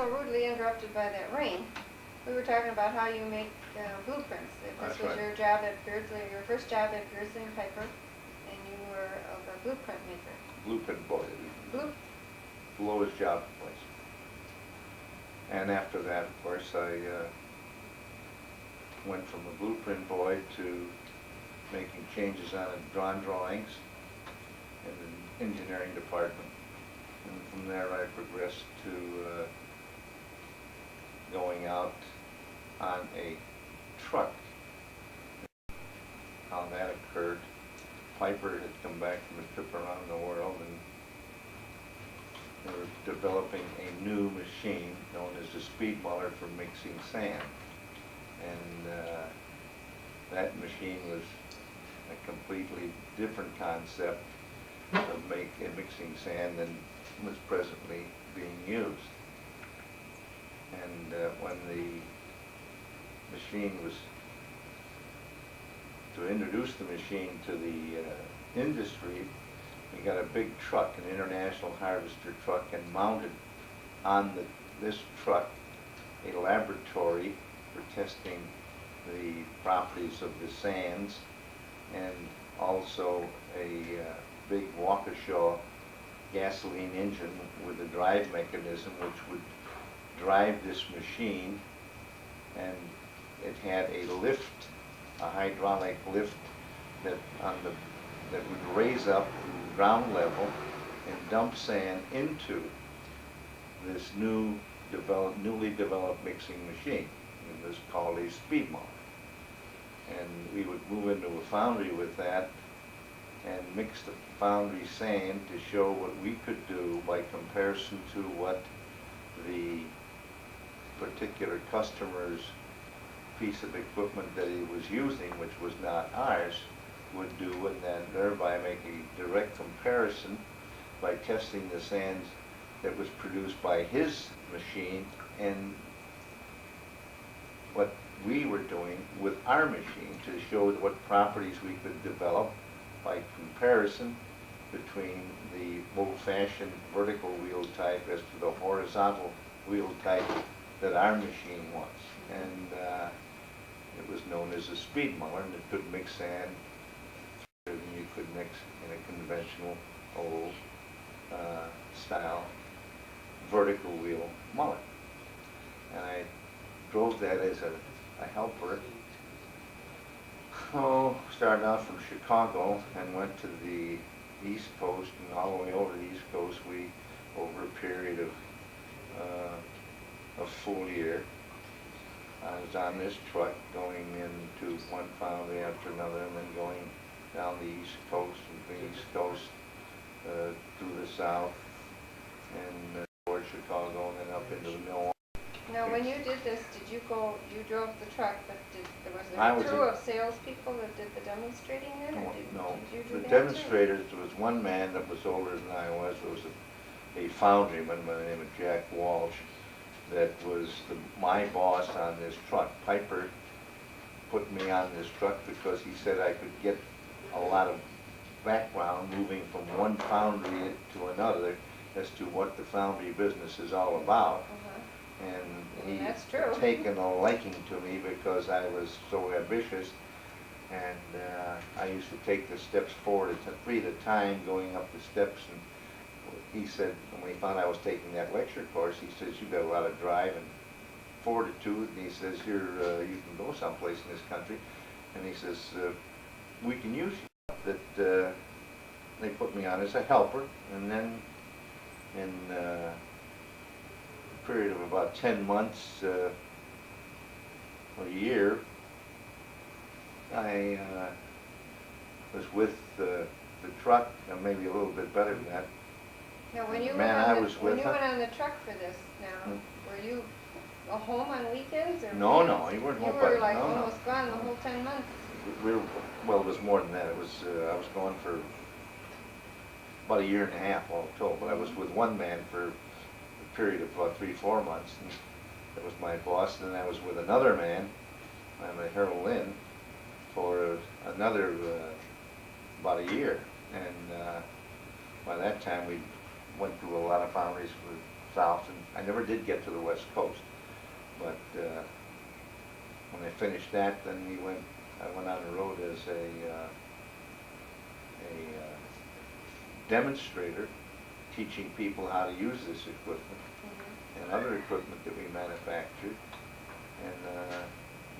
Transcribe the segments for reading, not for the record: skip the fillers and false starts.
so rudely interrupted by that rain. We were talking about how you make blueprints. This was your job at Beardsley, your first job at Beardsley and Piper, and you were a blueprint maker. Blueprint boy. Blue. Lowest job place. And after that, of course, I went from a blueprint boy to making changes on drawn drawings in the engineering department. And from there I progressed to going out on a truck. How that occurred, Piper had come back from a trip around the world, and they were developing a new machine known as the speed muller for mixing sand. And that machine was a completely different concept of mixing sand than was presently being used. And when the machine was, to introduce the machine to the industry, we got a big truck, an international harvester truck, and mounted on this truck a laboratory for testing the properties of the sands, and also a big Waukesha gasoline engine with a drive mechanism which would drive this machine, and it had a lift, a hydraulic lift that would raise up from ground level and dump sand into this newly developed mixing machine. It was called a speed muller. And we would move into a foundry with that and mix the foundry sand to show what we could do by comparison to what the particular customer's piece of equipment that he was using, which was not ours, would do, and then thereby make a direct comparison by testing the sands that was produced by his machine and what we were doing with our machine, to show what properties we could develop by comparison between the old-fashioned vertical wheel type as to the horizontal wheel type that our machine was. And it was known as a speed muller, and it could mix sand than you could mix in a conventional old style vertical wheel muller. And I drove that as a helper. Started out from Chicago and went to the East Coast, and all the way over the East Coast, over a period of a full year, I was on this truck going into one foundry after another, and then going down the East Coast, and the East Coast through the South, and toward Chicago, and then up into the Milwaukee. Now, when you did this, you drove the truck, but was there a crew of salespeople that did the demonstrating then? Or No, did you do the that demonstrators, there was one man that was older than I was. There was a foundryman by the name of Jack Walsh that was my boss on this truck. Piper put me on this truck because he said I could get a lot of background moving from one foundry to another as to what the foundry business is all about. And he had taken a liking to me because I was so ambitious, and I used to take the steps forward at 3 at a time, going up the steps. And he said, when he found I was taking that lecture course, he says, "You've got a lot of drive and fortitude," and he says, you can go someplace in this country, and he says, "We can use you." That they put me on as a helper, and then in period of about 10 months or a year, I was with the truck, maybe a little bit better than that. Now, when you went on the truck for this, now, were you home on weekends? Or no, you weren't home. You were like almost gone the whole 10 months. Well, it was more than that. It was I was gone for about a year and a half all told, but I was with one man for period of about 3-4 months, and that was my boss. And then I was with another man, Harold Lynn, for another about a year. And by that time we went through a lot of foundries for south, and I never did get to the west coast. But when I finished that, then I went on the road as a demonstrator, teaching people how to use this equipment and other equipment that we manufactured. And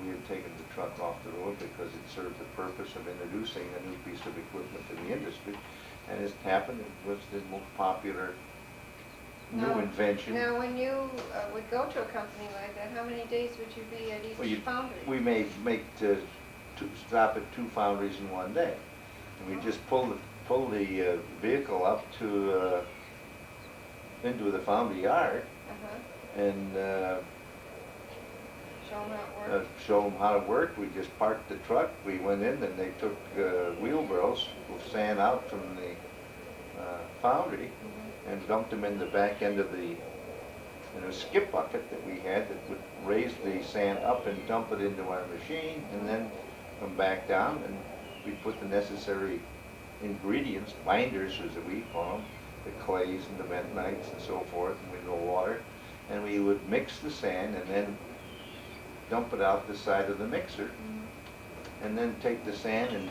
we had taken the truck off the road because it served the purpose of introducing a new piece of equipment to the industry. And as it happened, it was the most popular new invention. Now, when you would go to a company like that, how many days would you be at each foundry? We made stop at 2 foundries in one day. And we just pull the vehicle up to into the foundry yard and show them how it worked. We just parked the truck. We went in and they took wheelbarrows with sand out from the foundry and dumped them in the back end of the skip bucket that we had that would raise the sand up and dump it into our machine and then come back down, and we put the necessary ingredients, binders as we call them, the clays and the bentonites and so forth, and with no water, and we would mix the sand and then dump it out the side of the mixer, and then take the sand and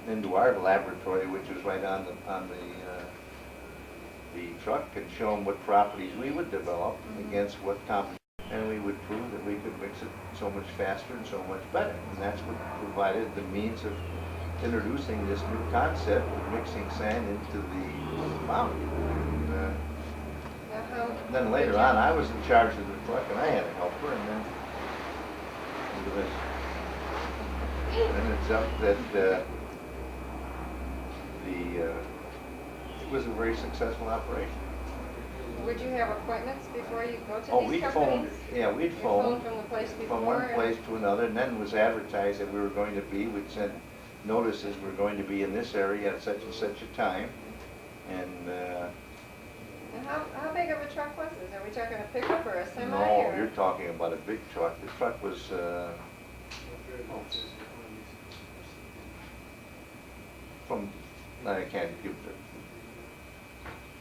into our laboratory, which was right on the truck, and show them what properties we would develop against what competition, and we would prove that we could mix it so much faster and so much better. And that's what provided the means of introducing this new concept of mixing sand into the foundry. And then later on, I was in charge of the truck, and I had a helper, and then it's up that it was a very successful operation. Would you have appointments before you go to these we'd companies? We'd phone from the place before? From one place to another, and then it was advertised that we were going to be, we'd send notices, we're going to be in this area at such and such a time. And how big of a truck was this? Are we talking a pickup or a semi? No, you're talking about a big truck. The truck was,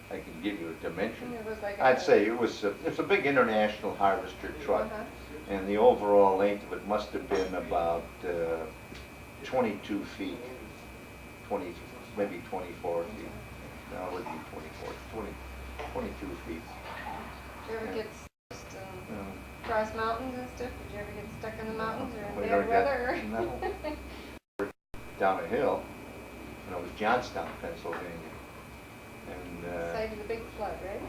I can give you a dimension. It was like I'd say it's a big international harvester truck, and the overall length of it must have been about 22 feet, maybe 24 feet. No, it would be 22 feet. Did you ever get across mountains and stuff? Did you ever get stuck in the mountains or in bad weather? No. Down a hill, and it was Johnstown, Pennsylvania. And side of the big flood, right?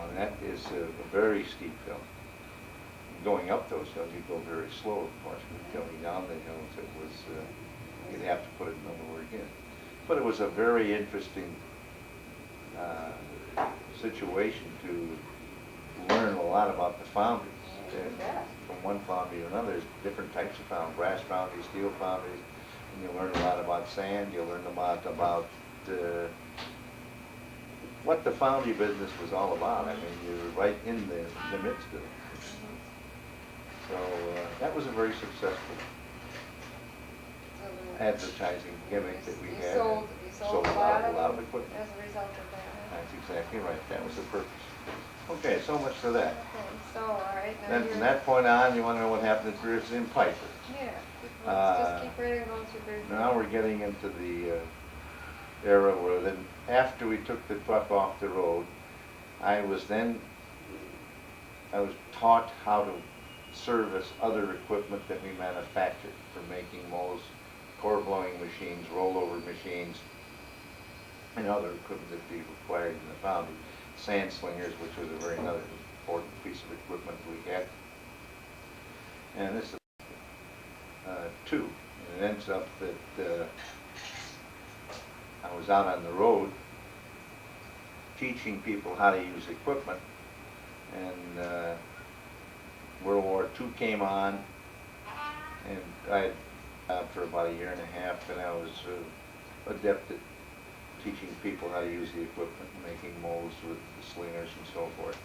And that is a very steep hill. Going up those hills, you go very slow, of course, but going down the hills, it was, you'd have to put it over again. But it was a very interesting situation to learn a lot about the foundries. From one foundry to another, there's different types of foundries, brass foundries, steel foundries, and you learn a lot about sand, you learn about what the foundry business was all about. I mean, you were right in the midst of it. So that was a very successful advertising gimmick that we had. You sold a lot of equipment as a result of that. That's exactly right. That was the purpose. Okay, so much for that. Okay, so all right. Then from that point on, you want to know what happened at Beardsley and Piper. Yeah. Let's just keep right going through Beardsley. Now we're getting into the era where then, after we took the truck off the road, I was taught how to service other equipment that we manufactured for making molds, core blowing machines, rollover machines, and other equipment that we required in the foundry. Sand slingers, which was a very another important piece of equipment we had. And this is two. And it ends up that I was out on the road teaching people how to use equipment, and World War II came on, and I had for about a year and a half, and I was adept at teaching people how to use the equipment, making molds with the slingers and so forth,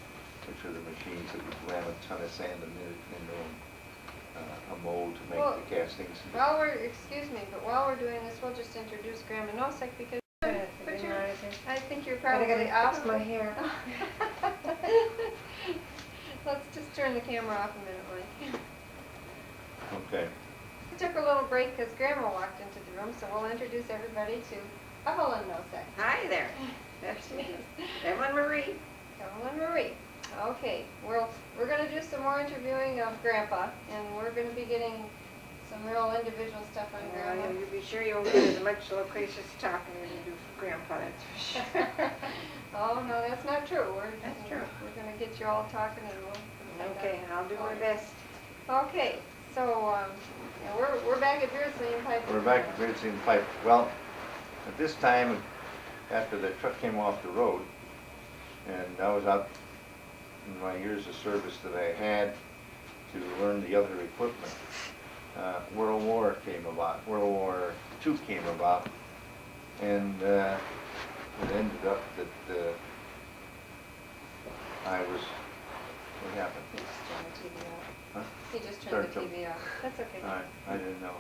which are the machines that would ram a ton of sand into a mold to make the castings. Excuse me, but while we're doing this, we'll just introduce Grandma Nosek, because I think you're probably I gotta fix my hair. let's just turn the camera off a minute, Mike. Okay. We took a little break because Grandma walked into the room, so we'll introduce everybody to Evelyn Nosek. Hi there. There she is. Evelyn Marie. Evelyn Marie. Okay, we're going to do some more interviewing of Grandpa, and we're going to be getting some real individual stuff on Grandma. Well, you be sure you won't get as much loquacious talking as you do for Grandpa, that's for sure. Oh, no, that's not true. That's true. We're going to get you all talking, and we'll... Okay, I'll do my best. Okay, so yeah, we're back at Beardsley and Piper. We're back at Beardsley and Piper. Well, at this time, after the truck came off the road, and I was out in my years of service that I had to learn the other equipment, World War came about. World War II came about, and it ended up that I was... What happened? He just turned the TV off. Huh? He just turned the TV off. That's okay. All right, I didn't know.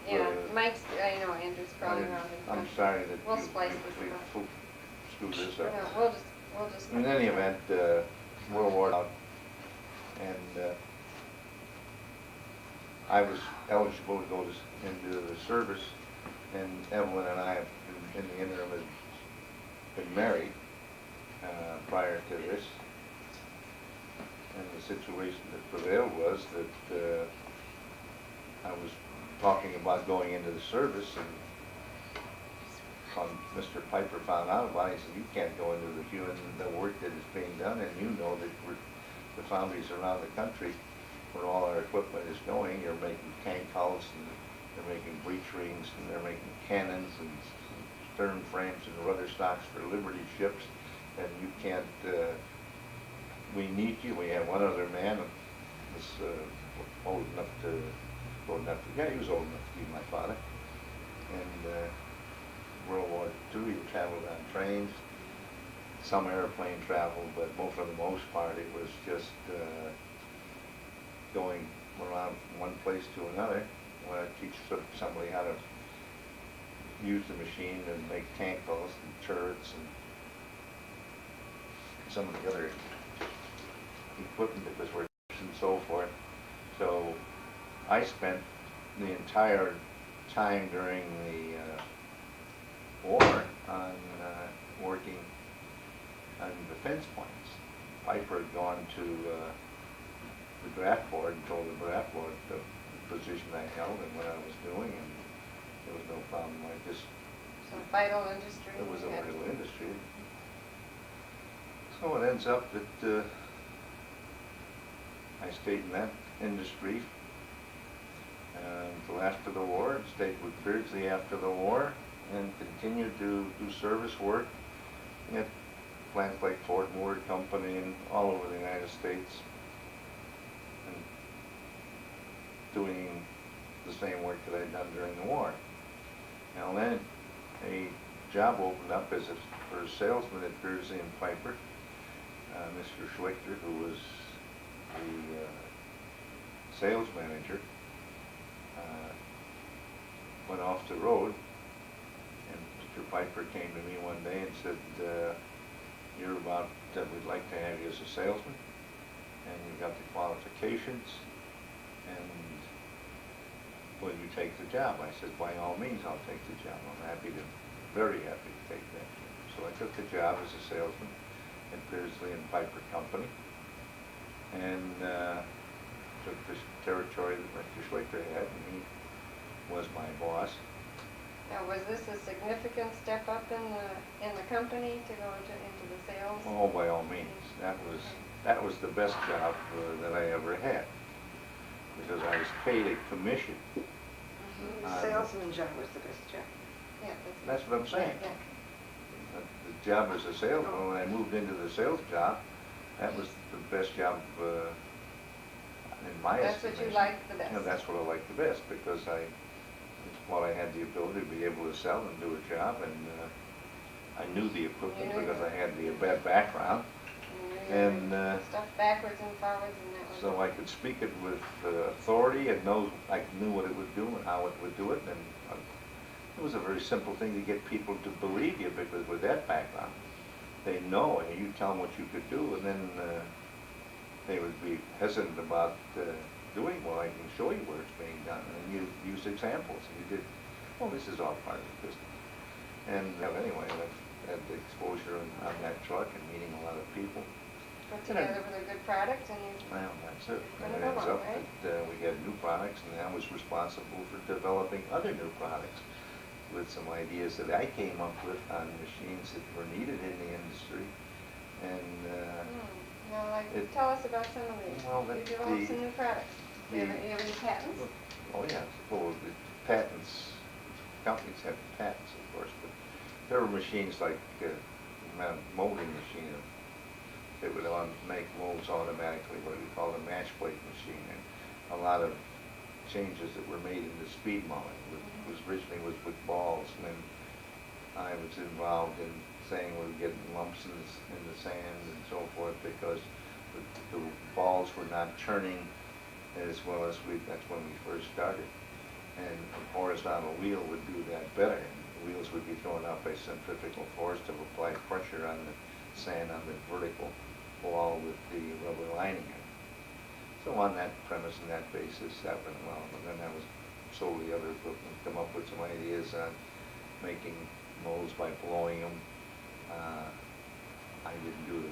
Yeah, Mike's, I know Andrew's crawling around in front. I'm sorry that We'll splice this up. screwed this up. No, we'll just. In any event, World War out, and I was eligible to go into the service, and Evelyn and I, in the interim, had been married prior to this. And the situation that prevailed was that I was talking about going into the service, and Mr. Piper found out about it. He said, "You can't go into the work that is being done, and you know that the foundries around the country where all our equipment is going, you're making tank hulls, and they're making breech rings, and they're making cannons and stern frames and rudder stocks for Liberty ships, and you can't, we need you." We had one other man who was old enough to, yeah, he was old enough to be my father. And World War II, he traveled on trains, some airplane travel, but for the most part, it was just going around from one place to another. When I teach somebody how to use the machine and make tank hulls and turrets and some of the other equipment that was working and so forth. So I spent the entire time during the war on working on defense plans. Piper had gone to the draft board and told the draft board the position I held and what I was doing, and there was no problem. I just... Some vital industry. It was a vital industry. So it ends up that I stayed in that industry until after the war, and stayed with Beardsley after the war, and continued to do service work at plants like Ford Motor Company and all over the United States, and doing the same work that I'd done during the war. Now then, a job opened up for a salesman at Beardsley and Piper. Mr. Schwechter, who was the sales manager, went off the road, and Mr. Piper came to me one day and said, we'd like to have you as a salesman, and you've got the qualifications, and will you take the job? I said, by all means, I'll take the job. I'm very happy to take that job. So I took the job as a salesman at Beardsley and Piper Company, and took this territory that Mr. Schwechter had, and he was my boss. Now, was this a significant step up in the company to go into the sales? Oh, by all means. That was the best job that I ever had, because I was paid a commission. The salesman job was the best job. Yeah, That's what I'm saying. Yeah. The job as a salesman, when I moved into the sales job, that was the best job in my estimation. That's what you liked the best. Yeah, that's what I liked the best, because I had the ability to be able to sell and do a job, and I knew the equipment because I had the background. And stuff backwards and forwards, and that was so I could speak it with authority, and I knew what it would do and how it would do it, and it was a very simple thing to get people to believe you, because with that background, they know, and you tell them what you could do, and then would be hesitant about doing, well, I can show you where it's being done, and you use examples, and you did, well, this is all part of the business. And anyway, I've had the exposure on that truck and meeting a lot of people. Put together with a good product and you Well, that's it. Put And it it ends along, up right? that we got new products, and I was responsible for developing other new products with some ideas that I came up with on machines that were needed in the industry. And Now, like, it- tell us about some of these. well, You the- developed some new products. Do you the- have any patents? oh yeah, well, the patents, companies have patents, of course, but there were machines like a molding machine that would make molds automatically, what we call a match plate machine, and a lot of changes that were made in the speed molding, which originally was with balls, and then I was involved in saying we were getting lumps in the sand and so forth because the balls were not turning as well as that's when we first started. And a horizontal wheel would do that better. And the wheels would be thrown out by centrifugal force to apply pressure on the sand on the vertical wall with the rubber lining in it. So on that premise and that basis, that went well. And then I was sold the other equipment, come up with some ideas on making molds by blowing them. I didn't do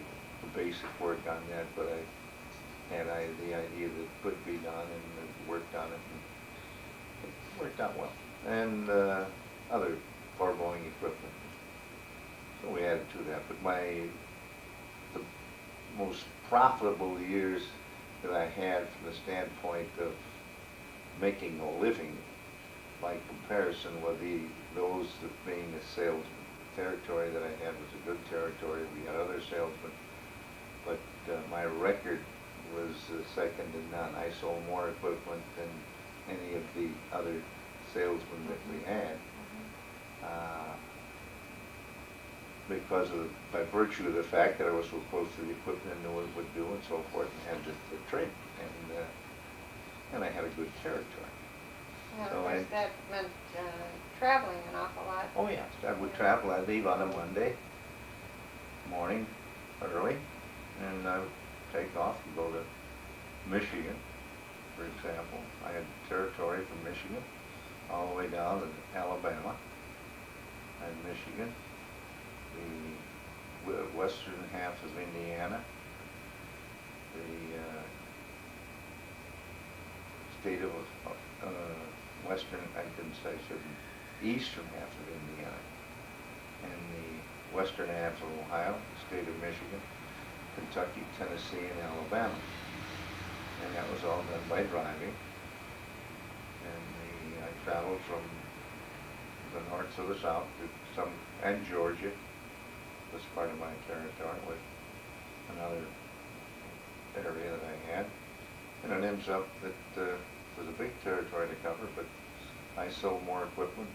the basic work on that, but I had the idea that it could be done and worked on it. And it worked out well. And other bar blowing equipment. So we added to that. But the most profitable years that I had from the standpoint of making a living by comparison were those that being a salesman. The territory that I had was a good territory. We had other salesmen, but my record was second to none. I sold more equipment than any of the other salesmen that we had. Because by virtue of the fact that I was so close to the equipment and knew what it would do and so forth, and had the training, and I had a good territory. Now, So of course, that meant traveling an awful lot. Oh yes, I would travel. I'd leave on a Monday morning early, and I would take off and go to Michigan, for example. I had territory from Michigan all the way down to Alabama and Michigan, the western half of Indiana, the state of western, I didn't say, eastern half of Indiana, and the western half of Ohio, the state of Michigan, Kentucky, Tennessee, and Alabama. And that was all done by driving. And I traveled from the north to the south to and Georgia was part of my territory with another area that I had. And it ends up that it was a big territory to cover, but I sold more equipment